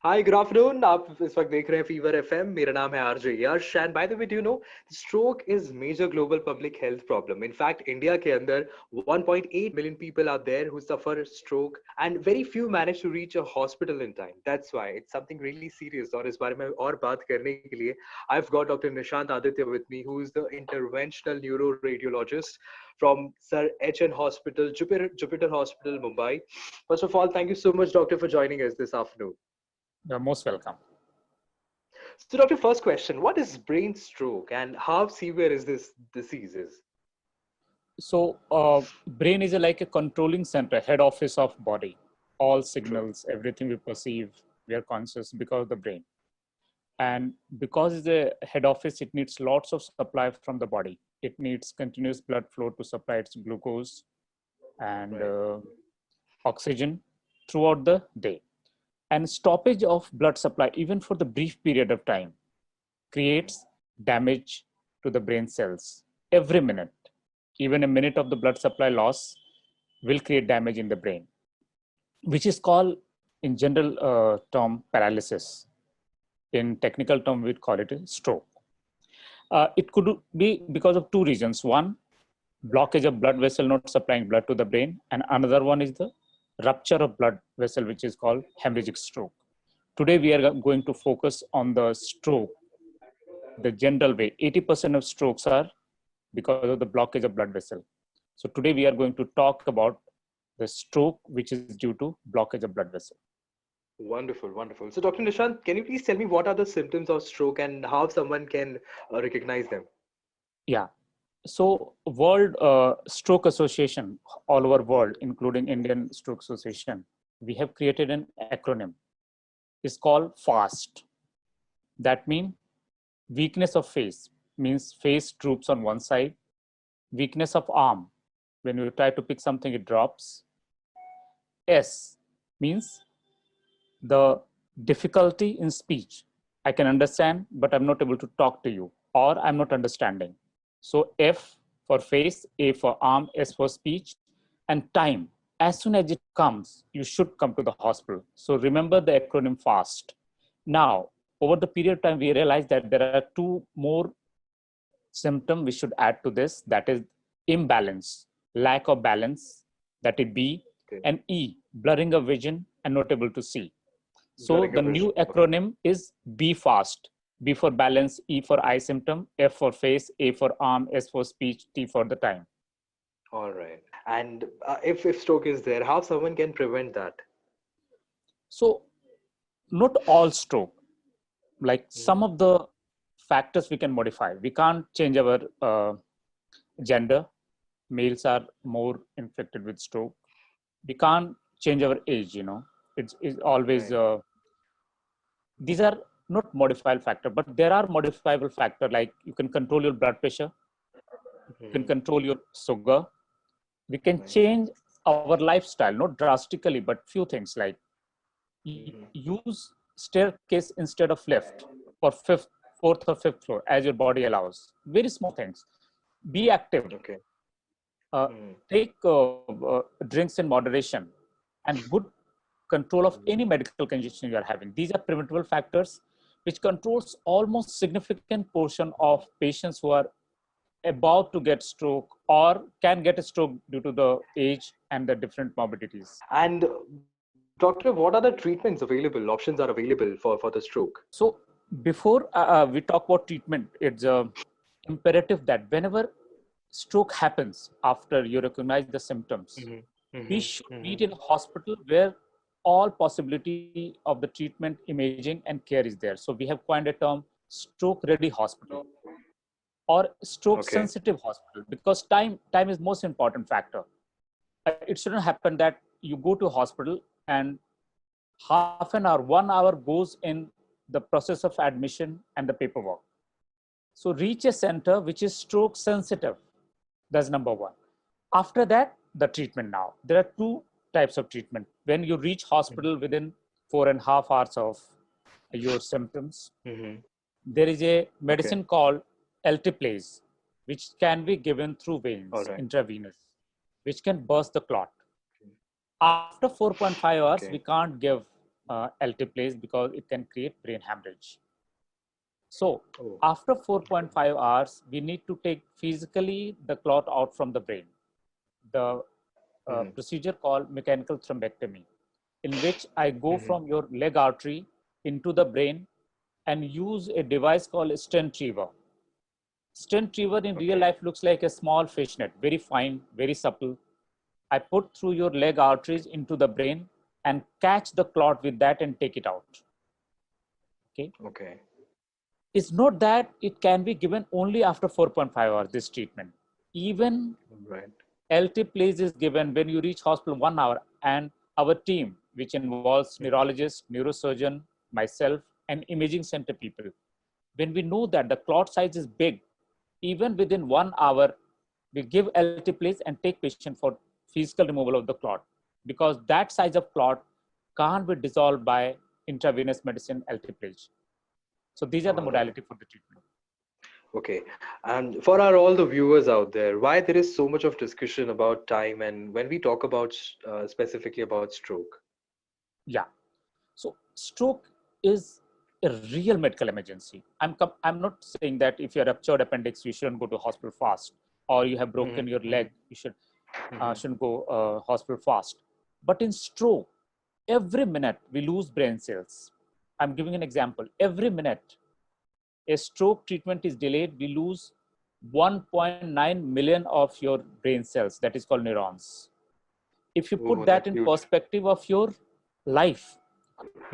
Hi, good afternoon. आप इस वक्त देख रहे हैं फीवर एफएम. मेरा नाम है RJ Yash and by the way, do you know stroke is major global public health problem. In fact India के अंदर 1.8 million people are there who suffer stroke and very few manage to reach a hospital in time. That's why it's something really serious. और इस बारे में और बात करने के लिए I've got Dr. Nishant Aditya with me, who is the interventional neuroradiologist from Sir HN Hospital, Jupiter Hospital, Mumbai. First of all, thank you so much, doctor, for joining us this afternoon. You're most welcome. So, doctor, first question: what is brain stroke, and how severe is this disease? Brain is like a controlling center, head office of body. All True. signals, everything we perceive, we are conscious because of the brain. And because it's the head office, it needs lots of supply from the body. It needs continuous blood flow to supply its glucose and Right. oxygen throughout the day. And stoppage of blood supply, even for the brief period of time, creates damage to the brain cells every minute. Even a minute of the blood supply loss will create damage in the brain, which is called in general term paralysis. In technical term, we'd call it a stroke. It could be because of two reasons. One, blockage of blood vessel not supplying blood to the brain, and another one is the rupture of blood vessel, which is called hemorrhagic stroke. Today, we are going to focus on the stroke, the general way. 80% of strokes are because of the blockage of blood vessel. So today we are going to talk about the stroke, which is due to blockage of blood vessel. Wonderful, wonderful. So, Dr. Nishant, can you please tell me what are the symptoms of stroke and how someone can recognize them? Yeah. So World Stroke Association, all over world, including Indian Stroke Association, we have created an acronym. It's called FAST. That means weakness of face, means face droops on one side. Weakness of arm, when you try to pick something, it drops. S means the difficulty in speech. I can understand, but I'm not able to talk to you, or I'm not understanding. So F for face, A for arm, S for speech, and time. As soon as it comes, you should come to the hospital. So remember the acronym FAST. Now, over the period of time, we realized that there are two more symptoms we should add to this. That is imbalance, lack of balance, that is B, Okay. and E, blurring of vision and not able to see. So Blurring the of new vision. Okay. acronym is B FAST. B for balance, E for eye symptom, F for face, A for arm, S for speech, T for the time. All right. And if stroke is there, how someone can prevent that? So not all stroke, like some of the factors we can modify. We can't change our gender. Males are more infected with stroke. We can't change our age, it's always Right. these are not modifiable factor, but there are modifiable factor, like you can control your blood pressure, you can control your sugar. We can Right. change our lifestyle, not drastically, but few things like use staircase instead of lift for fourth or fifth floor as your body allows. Very small things. Be active. Okay. uh, Take drinks in moderation, and good control of any medical condition you are having. These are preventable factors which controls almost significant portion of patients who are about to get stroke or can get a stroke due to the age and the different morbidities. And doctor, what are the treatments available? Options are available for the stroke. So before we talk about treatment, it's imperative that whenever stroke happens, after you recognize the symptoms, we should meet in a hospital where all possibility of the treatment, imaging, and care is there. So we have coined a term stroke ready hospital or stroke Okay. sensitive hospital, because time is most important factor. It shouldn't happen that you go to hospital and half an hour, 1 hour goes in the process of admission and the paperwork. So reach a center which is stroke sensitive. That's number one. After that, the treatment now. There are two types of treatment. When you reach hospital within 4.5 hours of your symptoms, there is a Okay. medicine called alteplase, which can be given through All veins, right. intravenous, which can burst the clot. After 4.5 hours, Okay. we can't give alteplase because it can create brain hemorrhage. So Oh. after 4.5 hours, we need to take physically the clot out from the brain. The procedure called mechanical thrombectomy, in which I go from your leg artery into the brain and use a device called stent retriever. Stent retriever in real life looks like a small fishnet, very fine, very supple. I put through your leg arteries into the brain and catch the clot with that and take it out. Okay. Okay. It's not that it can be given only after 4.5 hours, this treatment. Even Right. alteplase is given when you reach hospital 1 hour, and our team, which involves neurologist, neurosurgeon, myself, and imaging center people, when we know that the clot size is big, even within 1 hour, we give alteplase and take patient for physical removal of the clot, because that size of clot can't be dissolved by intravenous medicine alteplase. So these are the All right. modality for the treatment. Okay. And for our all the viewers out there, why there is so much of discussion about time and when we talk about specifically about stroke? Yeah. So stroke is a real medical emergency. I'm not saying that if you have ruptured appendix, you shouldn't go to hospital fast, or you have broken your leg, you shouldn't go hospital fast. But in stroke, every minute we lose brain cells. I'm giving an example. Every minute a stroke treatment is delayed, we lose 1.9 million of your brain cells. That is called neurons. If you put Oh, that that's in huge. perspective of your life,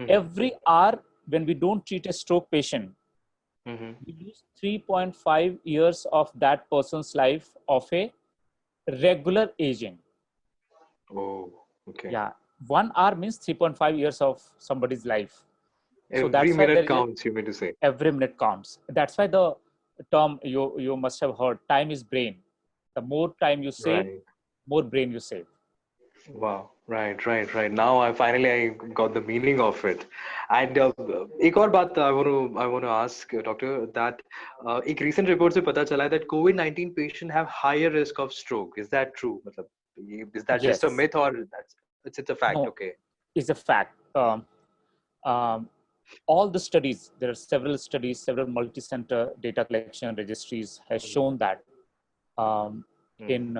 every hour when we don't treat a stroke patient, we lose 3.5 years of that person's life of a regular aging. Oh, okay. Yeah, 1 hour means 3.5 years of somebody's life. So Every that's why there minute is a, counts, you mean to say. every minute counts. That's why the term you must have heard, time is brain. The more time you save, Right. more brain you save. Wow. Right. Now I got the meaning of it. And एक और बात I want to ask doctor that एक recent report से पता चला है that COVID-19 patient have higher risk of stroke. Is that true? मतलब is that just a Yes. myth or it's a fact? No, Okay. it's a fact. Um, all the studies, there are several studies, several multi-center data collection registries has shown that um, in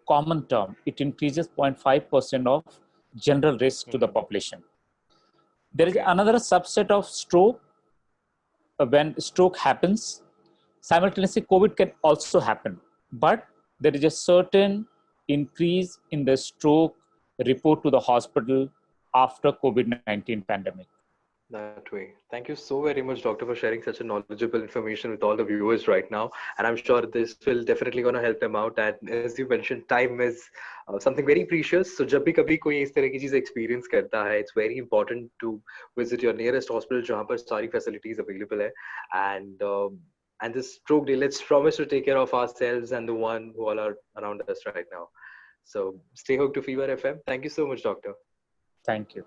common term, it increases 0.5% of general risk to the population. There is Okay. another subset of stroke. When stroke happens, simultaneously COVID can also happen, but there is a certain increase in the stroke report to the hospital after COVID-19 pandemic. That way. Thank you so very much, doctor, for sharing such a knowledgeable information with all the viewers right now. And I'm sure this will definitely going to help them out. And as you mentioned, time is something very precious. So जब भी कभी कोई इस तरह की चीज experience करता है, it's very important to visit your nearest hospital जहाँ पर सारी facilities available है. And this stroke day, let's promise to take care of ourselves and the one who all are around us right now. So stay hooked to Fever FM. Thank you so much, doctor. Thank you.